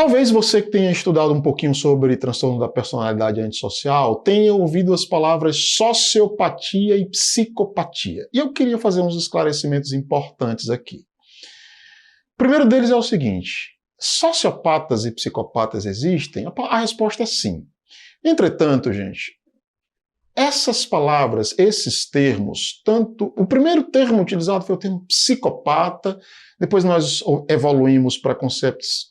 Talvez você que tenha estudado um pouquinho sobre transtorno da personalidade antissocial tenha ouvido as palavras sociopatia e psicopatia. E eu queria fazer uns esclarecimentos importantes aqui. O primeiro deles é o seguinte: sociopatas e psicopatas existem? A resposta é sim. Entretanto, gente, essas palavras, esses termos, tanto o primeiro termo utilizado foi o termo psicopata, depois nós evoluímos para a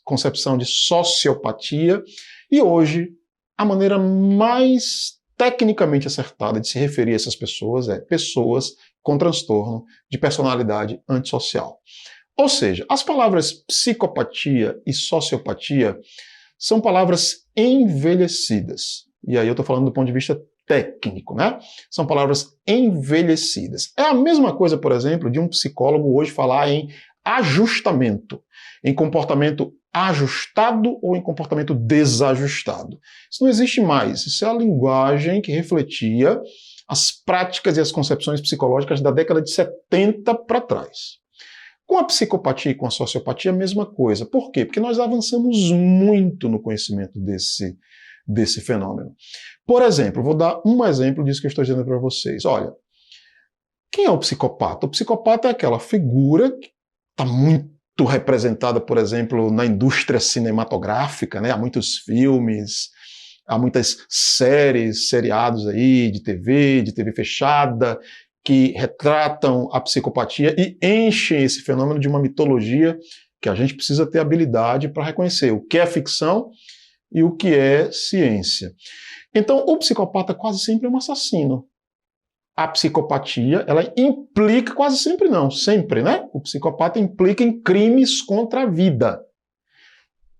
concepção de sociopatia, e hoje a maneira mais tecnicamente acertada de se referir a essas pessoas é pessoas com transtorno de personalidade antissocial. Ou seja, as palavras psicopatia e sociopatia são palavras envelhecidas. E aí eu estou falando do ponto de vista técnico, né? São palavras envelhecidas. É a mesma coisa, por exemplo, de um psicólogo hoje falar em ajustamento, em comportamento ajustado ou em comportamento desajustado. Isso não existe mais. Isso é a linguagem que refletia as práticas e as concepções psicológicas da década de 70 para trás. Com a psicopatia e com a sociopatia, a mesma coisa. Por quê? Porque nós avançamos muito no conhecimento desse fenômeno. Por exemplo, vou dar um exemplo disso que eu estou dizendo para vocês. Olha, quem é o psicopata? O psicopata é aquela figura que está muito representada, por exemplo, na indústria cinematográfica, né? Há muitos filmes, há muitas séries, seriados aí de TV fechada, que retratam a psicopatia e enchem esse fenômeno de uma mitologia que a gente precisa ter habilidade para reconhecer o que é ficção e o que é ciência. Então, o psicopata quase sempre é um assassino. A psicopatia, ela implica, quase sempre não, sempre, né? O psicopata implica em crimes contra a vida.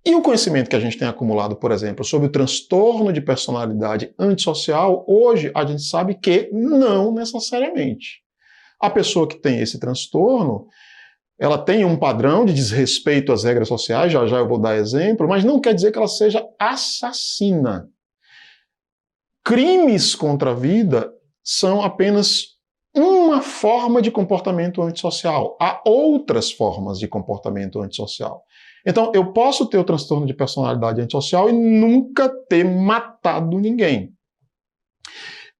E o conhecimento que a gente tem acumulado, por exemplo, sobre o transtorno de personalidade antissocial, hoje a gente sabe que não necessariamente. A pessoa que tem esse transtorno, ela tem um padrão de desrespeito às regras sociais, já já eu vou dar exemplo, mas não quer dizer que ela seja assassina. Crimes contra a vida são apenas uma forma de comportamento antissocial. Há outras formas de comportamento antissocial. Então, eu posso ter o transtorno de personalidade antissocial e nunca ter matado ninguém.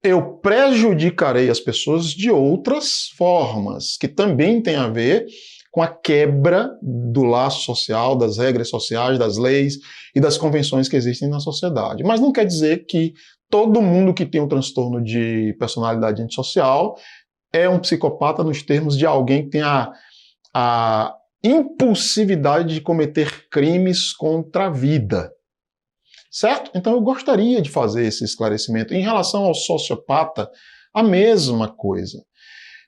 Eu prejudicarei as pessoas de outras formas, que também têm a ver com a quebra do laço social, das regras sociais, das leis e das convenções que existem na sociedade. Mas não quer dizer que todo mundo que tem um transtorno de personalidade antissocial é um psicopata nos termos de alguém que tem a impulsividade de cometer crimes contra a vida. Certo? Então eu gostaria de fazer esse esclarecimento. Em relação ao sociopata, a mesma coisa.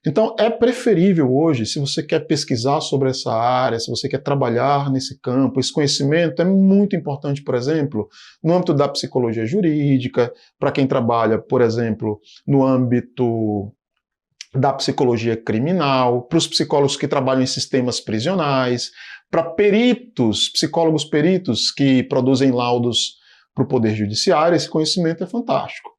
Então é preferível hoje, se você quer pesquisar sobre essa área, se você quer trabalhar nesse campo, esse conhecimento é muito importante, por exemplo, no âmbito da psicologia jurídica, para quem trabalha, por exemplo, no âmbito da psicologia criminal, para os psicólogos que trabalham em sistemas prisionais, para peritos, psicólogos peritos que produzem laudos para o Poder Judiciário, esse conhecimento é fantástico.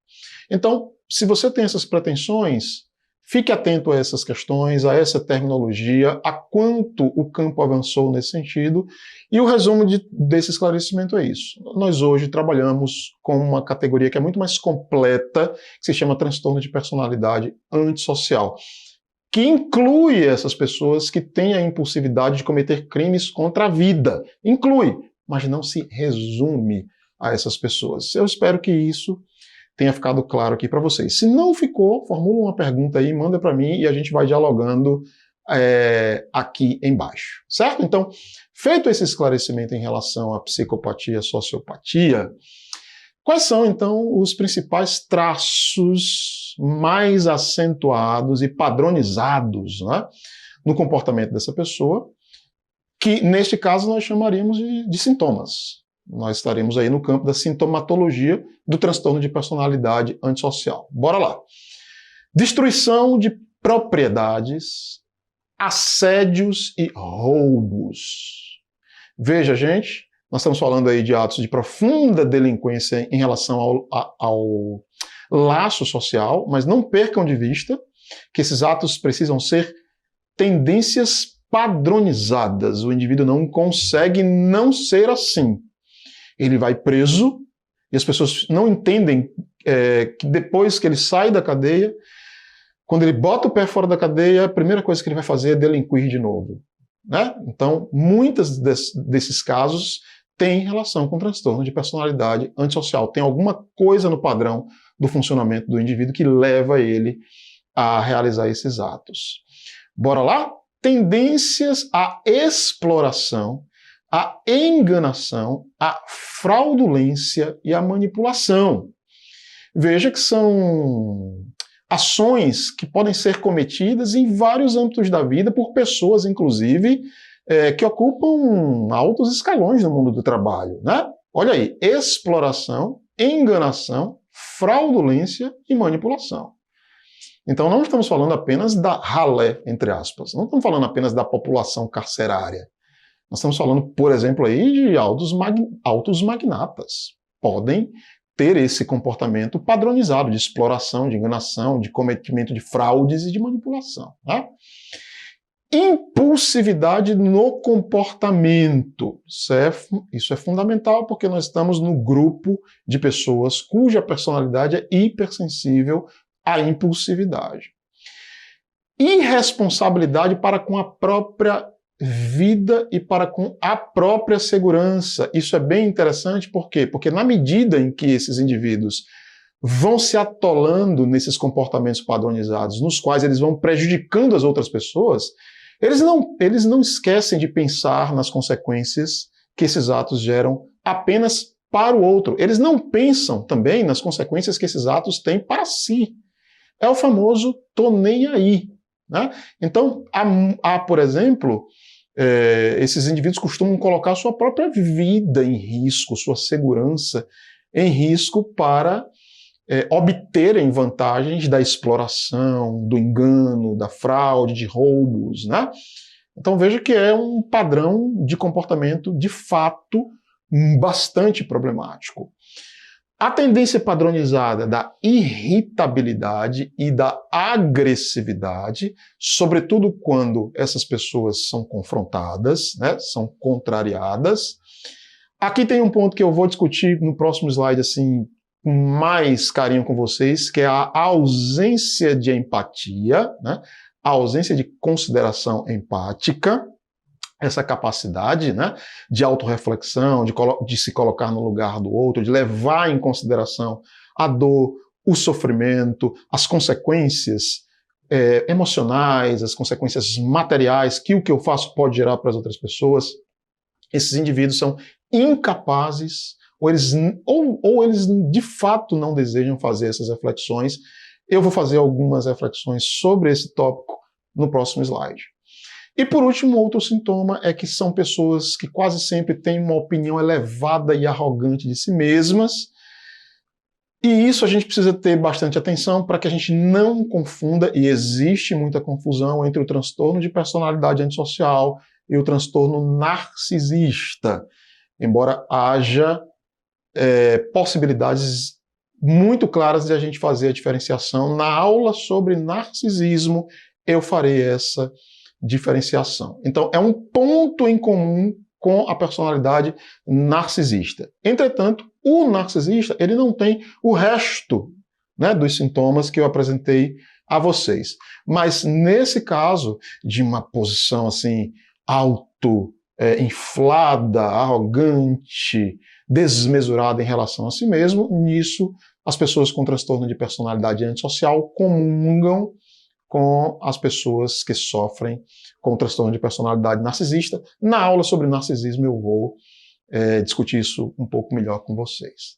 Então, se você tem essas pretensões, fique atento a essas questões, a essa terminologia, a quanto o campo avançou nesse sentido, e o resumo desse esclarecimento é isso. Nós hoje trabalhamos com uma categoria que é muito mais completa, que se chama transtorno de personalidade antissocial, que inclui essas pessoas que têm a impulsividade de cometer crimes contra a vida. Inclui, mas não se resume a essas pessoas. Eu espero que isso tenha ficado claro aqui para vocês. Se não ficou, formula uma pergunta aí, manda para mim e a gente vai dialogando aqui embaixo, certo? Então, feito esse esclarecimento em relação à psicopatia, sociopatia, quais são, então, os principais traços mais acentuados e padronizados, né, no comportamento dessa pessoa, que, neste caso, nós chamaríamos de sintomas. Nós estaremos aí no campo da sintomatologia do transtorno de personalidade antissocial. Bora lá. Destruição de propriedades, assédios e roubos. Veja, gente, nós estamos falando aí de atos de profunda delinquência em relação ao laço social, mas não percam de vista que esses atos precisam ser tendências padronizadas. O indivíduo não consegue não ser assim. Ele vai preso e as pessoas não entendem que depois que ele sai da cadeia, quando ele bota o pé fora da cadeia, a primeira coisa que ele vai fazer é delinquir de novo, né? Então, muitos desses casos têm relação com transtorno de personalidade antissocial. Tem alguma coisa no padrão do funcionamento do indivíduo que leva ele a realizar esses atos. Bora lá? Tendências à exploração, à enganação, à fraudulência e à manipulação. Veja que são ações que podem ser cometidas em vários âmbitos da vida por pessoas, inclusive, que ocupam altos escalões no mundo do trabalho, né? Olha aí, exploração, enganação, fraudulência e manipulação. Então não estamos falando apenas da ralé, entre aspas, não estamos falando apenas da população carcerária. Nós estamos falando, por exemplo, aí de altos magnatas. Podem ter esse comportamento padronizado de exploração, de enganação, de cometimento de fraudes e de manipulação, né? Impulsividade no comportamento. Isso é fundamental porque nós estamos no grupo de pessoas cuja personalidade é hipersensível à impulsividade. Irresponsabilidade para com a própria vida e para com a própria segurança. Isso é bem interessante, por quê? Porque na medida em que esses indivíduos vão se atolando nesses comportamentos padronizados, nos quais eles vão prejudicando as outras pessoas, eles não esquecem de pensar nas consequências que esses atos geram apenas para o outro. Eles não pensam também nas consequências que esses atos têm para si. É o famoso tô nem aí, né? Então, por exemplo, esses indivíduos costumam colocar sua própria vida em risco, sua segurança em risco para obterem vantagens da exploração, do engano, da fraude, de roubos, né? Então veja que é um padrão de comportamento, de fato, bastante problemático. A tendência padronizada da irritabilidade e da agressividade, sobretudo quando essas pessoas são confrontadas, né, são contrariadas. Aqui tem um ponto que eu vou discutir no próximo slide, assim, com mais carinho com vocês, que é a ausência de empatia, né, a ausência de consideração empática, essa capacidade, né, de autorreflexão, de se colocar no lugar do outro, de levar em consideração a dor, o sofrimento, as consequências emocionais, as consequências materiais que o que eu faço pode gerar para as outras pessoas. Esses indivíduos são incapazes, ou eles de fato não desejam fazer essas reflexões. Eu vou fazer algumas reflexões sobre esse tópico no próximo slide. E por último, outro sintoma é que são pessoas que quase sempre têm uma opinião elevada e arrogante de si mesmas. E isso a gente precisa ter bastante atenção para que a gente não confunda, e existe muita confusão entre o transtorno de personalidade antissocial e o transtorno narcisista, embora haja possibilidades muito claras de a gente fazer a diferenciação. Na aula sobre narcisismo, eu farei essa diferenciação. Então, é um ponto em comum com a personalidade narcisista. Entretanto, o narcisista, ele não tem o resto, né, dos sintomas que eu apresentei a vocês. Mas, nesse caso, de uma posição assim, inflada, arrogante, desmesurada em relação a si mesmo, nisso as pessoas com transtorno de personalidade antissocial comungam com as pessoas que sofrem com transtorno de personalidade narcisista. Na aula sobre narcisismo eu vou discutir isso um pouco melhor com vocês.